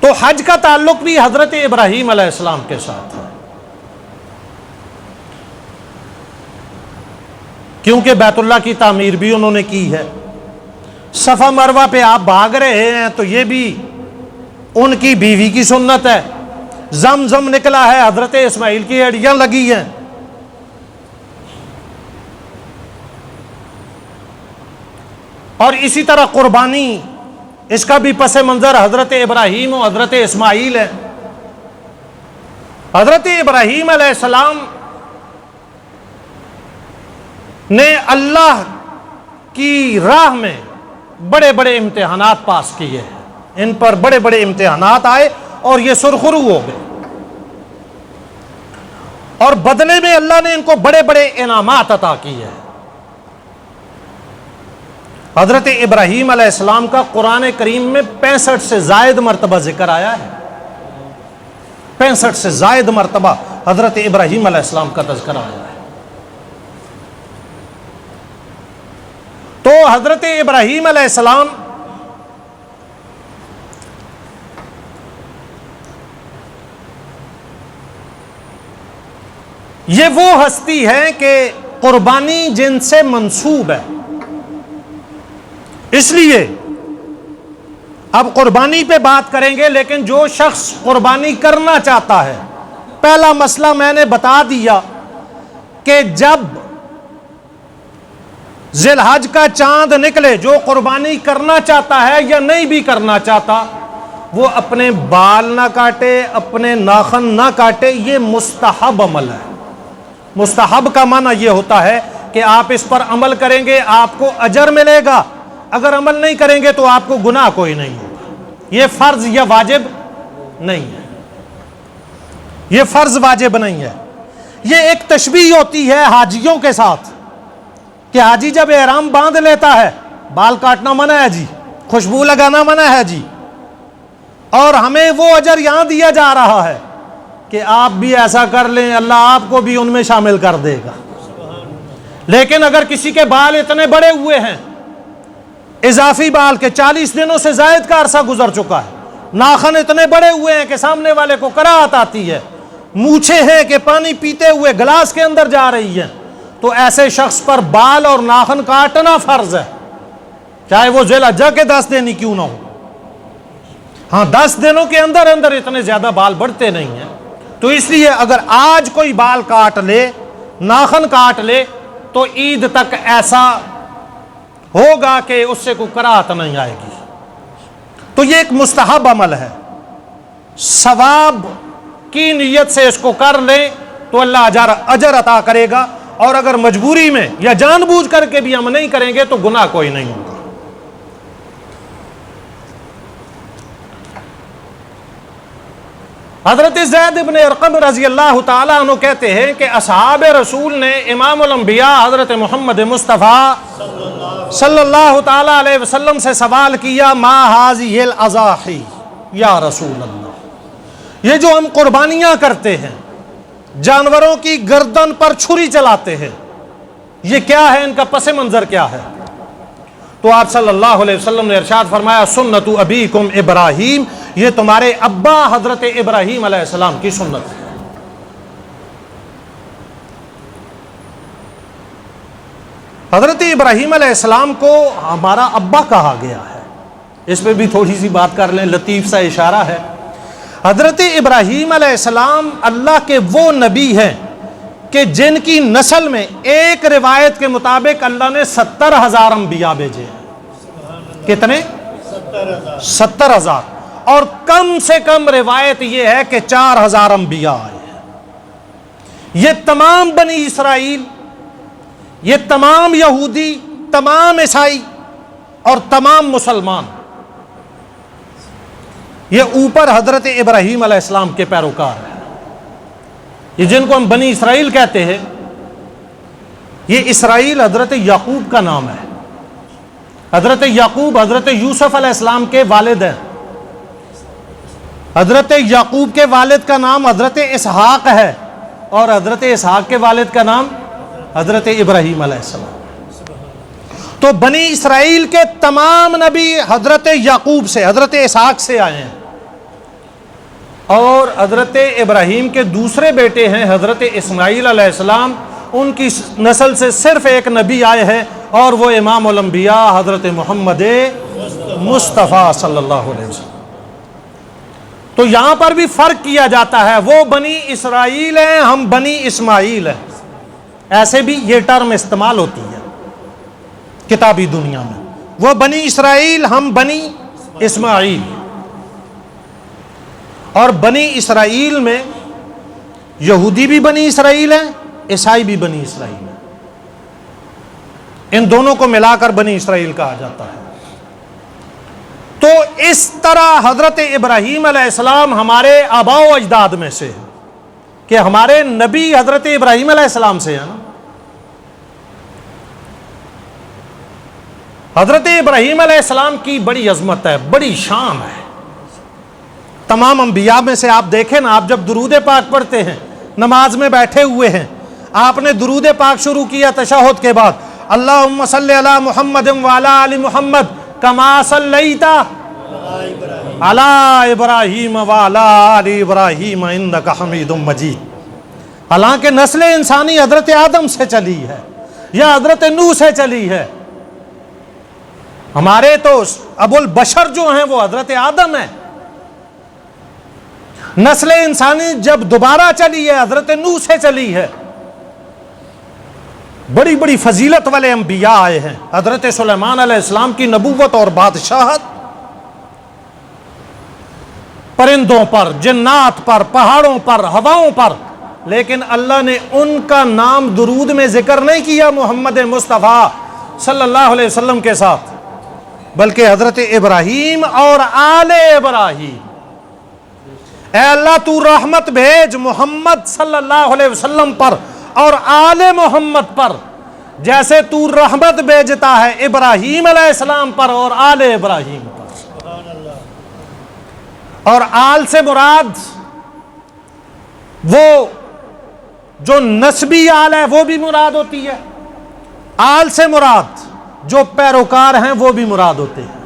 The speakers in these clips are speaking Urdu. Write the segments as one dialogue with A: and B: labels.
A: تو حج کا تعلق بھی حضرت ابراہیم علیہ السلام کے ساتھ ہے، کیونکہ بیت اللہ کی تعمیر بھی انہوں نے کی ہے۔ صفا مروہ پہ آپ بھاگ رہے ہیں تو یہ بھی ان کی بیوی کی سنت ہے۔ زمزم نکلا ہے، حضرت اسماعیل کی ہڈیاں لگی ہیں۔ اور اسی طرح قربانی، اس کا بھی پس منظر حضرت ابراہیم و حضرت اسماعیل ہے۔ حضرت ابراہیم علیہ السلام نے اللہ کی راہ میں بڑے بڑے امتحانات پاس کیے ہیں، ان پر بڑے بڑے امتحانات آئے اور یہ سرخرو ہو گئے، اور بدلے میں اللہ نے ان کو بڑے بڑے انعامات عطا کیے ہیں۔ حضرت ابراہیم علیہ السلام کا قرآن کریم میں 65 سے زائد مرتبہ ذکر آیا ہے، 65 سے زائد مرتبہ حضرت ابراہیم علیہ السلام کا تذکرہ آیا ہے۔ تو حضرت ابراہیم علیہ السلام یہ وہ ہستی ہے کہ قربانی جن سے منسوب ہے، اس لیے اب قربانی پہ بات کریں گے، لیکن جو شخص قربانی کرنا چاہتا ہے، پہلا مسئلہ میں نے بتا دیا کہ جب ذی الحج کا چاند نکلے، جو قربانی کرنا چاہتا ہے یا نہیں بھی کرنا چاہتا، وہ اپنے بال نہ کاٹے، اپنے ناخن نہ کاٹے۔ یہ مستحب عمل ہے۔ مستحب کا معنی یہ ہوتا ہے کہ آپ اس پر عمل کریں گے آپ کو اجر ملے گا، اگر عمل نہیں کریں گے تو آپ کو گناہ کوئی نہیں ہوگا۔ یہ فرض یا واجب نہیں ہے، یہ فرض واجب نہیں ہے۔ یہ ایک تشبیہ ہوتی ہے حاجیوں کے ساتھ کہ حاجی جب احرام باندھ لیتا ہے، بال کاٹنا منع ہے جی، خوشبو لگانا منع ہے جی، اور ہمیں وہ اجر یہاں دیا جا رہا ہے کہ آپ بھی ایسا کر لیں، اللہ آپ کو بھی ان میں شامل کر دے گا۔ لیکن اگر کسی کے بال اتنے بڑے ہوئے ہیں، اضافی بال کے 40 دنوں سے زائد کا عرصہ گزر چکا ہے، ناخن اتنے بڑے ہوئے ہیں کہ سامنے والے کو کراہت آتی ہے، مونچھیں ہیں کہ پانی پیتے ہوئے گلاس کے اندر جا رہی ہیں، تو ایسے شخص پر بال اور ناخن کاٹنا فرض ہے، چاہے وہ ذی الحجہ کے 10 دن ہی کیوں نہ ہو۔ ہاں 10 دنوں کے اندر اندر اتنے زیادہ بال بڑھتے نہیں ہیں، تو اس لیے اگر آج کوئی بال کاٹ لے، ناخن کاٹ لے، تو عید تک ایسا ہوگا کہ اس سے کوئی کراہت نہیں آئے گی۔ تو یہ ایک مستحب عمل ہے، ثواب کی نیت سے اس کو کر لیں تو اللہ اجر عطا کرے گا، اور اگر مجبوری میں یا جان بوجھ کر کے بھی ہم نہیں کریں گے تو گناہ کوئی نہیں ہوگا۔ حضرت زید بن ارقم رضی اللہ تعالیٰ عنہ کہتے ہیں کہ اصحاب رسول نے امام الانبیاء حضرت محمد مصطفیٰ صلی اللہ تعالیٰ علیہ وسلم سے سوال کیا، ما ہذہ الاضاحی یا رسول اللہ، یہ جو ہم قربانیاں کرتے ہیں، جانوروں کی گردن پر چھری چلاتے ہیں، یہ کیا ہے، ان کا پس منظر کیا ہے؟ تو آپ صلی اللہ علیہ وسلم نے ارشاد فرمایا، سنت ابیکم ابراہیم، یہ تمہارے ابا حضرت ابراہیم علیہ السلام کی سنت ہے۔ حضرت ابراہیم علیہ السلام کو ہمارا ابا کہا گیا ہے، اس پہ بھی تھوڑی سی بات کر لیں، لطیف سا اشارہ ہے۔ حضرت ابراہیم علیہ السلام اللہ کے وہ نبی ہیں کہ جن کی نسل میں ایک روایت کے مطابق اللہ نے 70,000 انبیاء بھیجے ہیں۔ کتنے؟ 70,000، اور کم سے کم روایت یہ ہے کہ 4,000 انبیاء آئے ہیں۔ یہ تمام بنی اسرائیل، یہ تمام یہودی، تمام عیسائی اور تمام مسلمان، یہ اوپر حضرت ابراہیم علیہ السلام کے پیروکار ہیں۔ یہ جن کو ہم بنی اسرائیل کہتے ہیں، یہ اسرائیل حضرت یعقوب کا نام ہے۔ حضرت یعقوب حضرت یوسف علیہ السلام کے والد ہیں۔ حضرت یعقوب کے والد کا نام حضرت اسحاق ہے، اور حضرت اسحاق کے والد کا نام حضرت ابراہیم علیہ السلام۔ تو بنی اسرائیل کے تمام نبی حضرت یعقوب سے، حضرت اسحاق سے آئے ہیں۔ اور حضرت ابراہیم کے دوسرے بیٹے ہیں حضرت اسماعیل علیہ السلام، ان کی نسل سے صرف ایک نبی آئے ہیں اور وہ امام الانبیاء حضرت محمد مصطفیٰ صلی اللہ علیہ وسلم۔ تو یہاں پر بھی فرق کیا جاتا ہے، وہ بنی اسرائیل ہیں، ہم بنی اسماعیل ہیں، ایسے بھی یہ ٹرم استعمال ہوتی ہے کتابی دنیا میں، وہ بنی اسرائیل، ہم بنی اسماعیل۔ اور بنی اسرائیل میں یہودی بھی بنی اسرائیل ہیں، عیسائی بھی بنی اسرائیل ہیں، ان دونوں کو ملا کر بنی اسرائیل کہا جاتا ہے۔ تو اس طرح حضرت ابراہیم علیہ السلام ہمارے آباء و اجداد میں سے ہیں، کہ ہمارے نبی حضرت ابراہیم علیہ السلام سے ہیں نا۔ حضرت ابراہیم علیہ السلام کی بڑی عظمت ہے، بڑی شان ہے۔ تمام انبیاء میں سے آپ دیکھیں نا، آپ جب درود پاک پڑھتے ہیں، نماز میں بیٹھے ہوئے ہیں، آپ نے درود پاک شروع کیا تشہد کے بعد، اللہم صلی علی محمد وعلی آل محمد کما صلیت علی ابراہیم وعلی آل ابراہیم انک حمید مجید۔ حالانکہ نسل انسانی حضرت آدم سے چلی ہے یا حضرت نوح سے چلی ہے، ہمارے تو ابو البشر جو ہیں وہ حضرت آدم ہیں۔ نسل انسانی جب دوبارہ چلی ہے حضرت نوح سے چلی ہے۔ بڑی بڑی فضیلت والے انبیاء آئے ہیں، حضرت سلیمان علیہ السلام کی نبوت اور بادشاہت پرندوں پر، جنات پر، پہاڑوں پر، ہواؤں پر، لیکن اللہ نے ان کا نام درود میں ذکر نہیں کیا محمد مصطفیٰ صلی اللہ علیہ وسلم کے ساتھ، بلکہ حضرت ابراہیم اور آل ابراہیم۔ اے اللہ تو رحمت بھیج محمد صلی اللہ علیہ وسلم پر اور آل محمد پر، جیسے تو رحمت بھیجتا ہے ابراہیم علیہ السلام پر اور آل ابراہیم پر۔ اور آل سے مراد وہ جو نسبی آل ہے وہ بھی مراد ہوتی ہے، آل سے مراد جو پیروکار ہیں وہ بھی مراد ہوتے ہیں،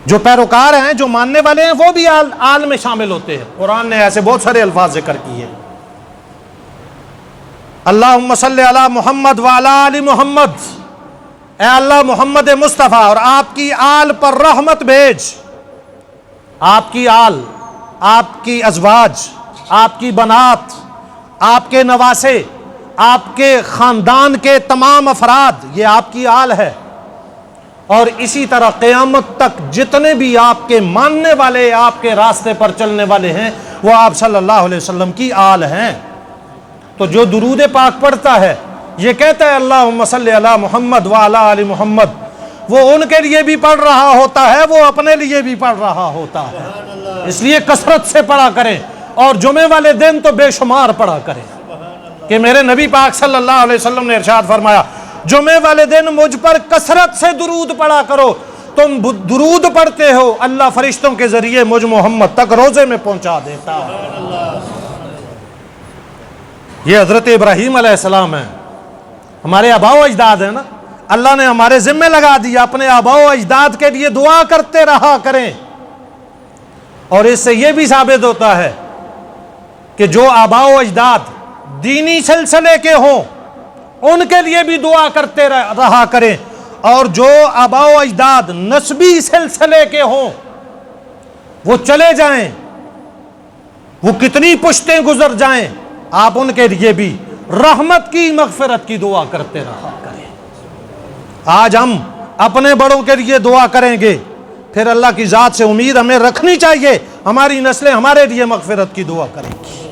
A: جو پیروکار ہیں، جو ماننے والے ہیں، وہ بھی آل میں شامل ہوتے ہیں۔ قرآن نے ایسے بہت سارے الفاظ ذکر کیے، اللہم صلی علی محمد وعلی آل محمد، اے اللہ محمد مصطفیٰ اور آپ کی آل پر رحمت بھیج۔ آپ کی آل، آپ کی ازواج، آپ کی بنات، آپ کے نواسے، آپ کے خاندان کے تمام افراد، یہ آپ کی آل ہے۔ اور اسی طرح قیامت تک جتنے بھی آپ کے ماننے والے، آپ کے راستے پر چلنے والے ہیں، وہ آپ صلی اللہ علیہ وسلم کی آل ہیں۔ تو جو درود پاک پڑھتا ہے، یہ کہتا ہے اللہم صلی علی محمد وعلی آل محمد، وہ ان کے لیے بھی پڑھ رہا ہوتا ہے، وہ اپنے لیے بھی پڑھ رہا ہوتا ہے۔ اس لیے کثرت سے پڑھا کریں، اور جمعے والے دن تو بے شمار پڑھا کریں، کہ میرے نبی پاک صلی اللہ علیہ وسلم نے ارشاد فرمایا، جمعے والے دن مجھ پر کثرت سے درود پڑھا کرو، تم درود پڑھتے ہو، اللہ فرشتوں کے ذریعے مجھ محمد تک روزے میں پہنچا دیتا ہے۔ یہ حضرت ابراہیم علیہ السلام ہیں، ہمارے آباء و اجداد ہیں نا، اللہ نے ہمارے ذمہ لگا دیا، اپنے آباء و اجداد کے لیے دعا کرتے رہا کریں۔ اور اس سے یہ بھی ثابت ہوتا ہے کہ جو آباء و اجداد دینی سلسلے کے ہوں، ان کے لیے بھی دعا کرتے رہا کریں، اور جو آباء و اجداد نسبی سلسلے کے ہوں، وہ چلے جائیں، وہ کتنی پشتیں گزر جائیں، آپ ان کے لیے بھی رحمت کی، مغفرت کی دعا کرتے رہا کریں۔ آج ہم اپنے بڑوں کے لیے دعا کریں گے، پھر اللہ کی ذات سے امید ہمیں رکھنی چاہیے، ہماری نسلیں ہمارے لیے مغفرت کی دعا کریں گی۔